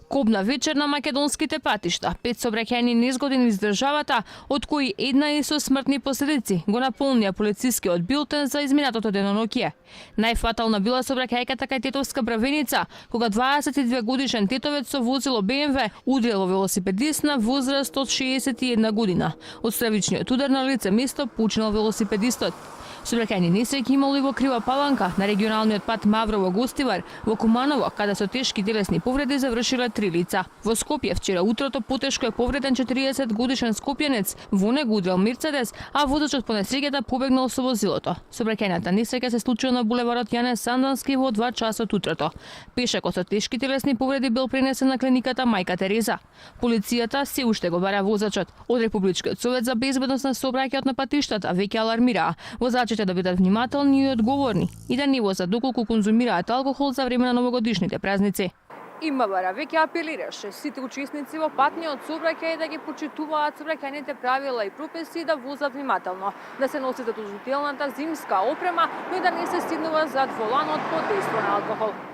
Кобна вечер на македонските патишта. 5 сообраќајни незгоди низ државата, од кои една и со смртни последици, го наполнија полицискиот билтен за изминатото деноноќие. Најфатална била сообраќајката кај Тетовска Бравеница, кога 22 годишен тетовец со возило БМВ удрило велосипедист на возраст од 61 година. Од стравичниот удар на лице место починал велосипедистот. Сообраќајни несреќи имало и во Крива Паланка, на регионалниот пат Маврово-Гостивар, во Куманово, каде со тешки телесни повреди завршиле 3 лица. Во Скопје вчера утрото потешко е повреден 40 годишен скопјанец, во него удрил Мерцедес, а возачот по несреќата побегнал со возилото. Сообраќајната несреќа се случила на булеварот Јане Сандански во 2 часа од утрото. Пешакот со тешки телесни повреди бил пренесен на клиниката Мајка Тереза. Полицијата се уште го бара возачот. Од Републичкиот совет за безбедност на сообраќајот на патиштата веќе алармираа возачите да бидат внимателни и одговорни и да не возат доколку конзумираат алкохол за време на новогодишните празници. ИМВР веќе апелираше сите учесници во патниот сообраќај да ги почитуваат сообраќајните правила и прописи и да возат внимателно, да се носат задолжителната зимска опрема, но и да не се стигнува зад воланот под дејство на алкохол.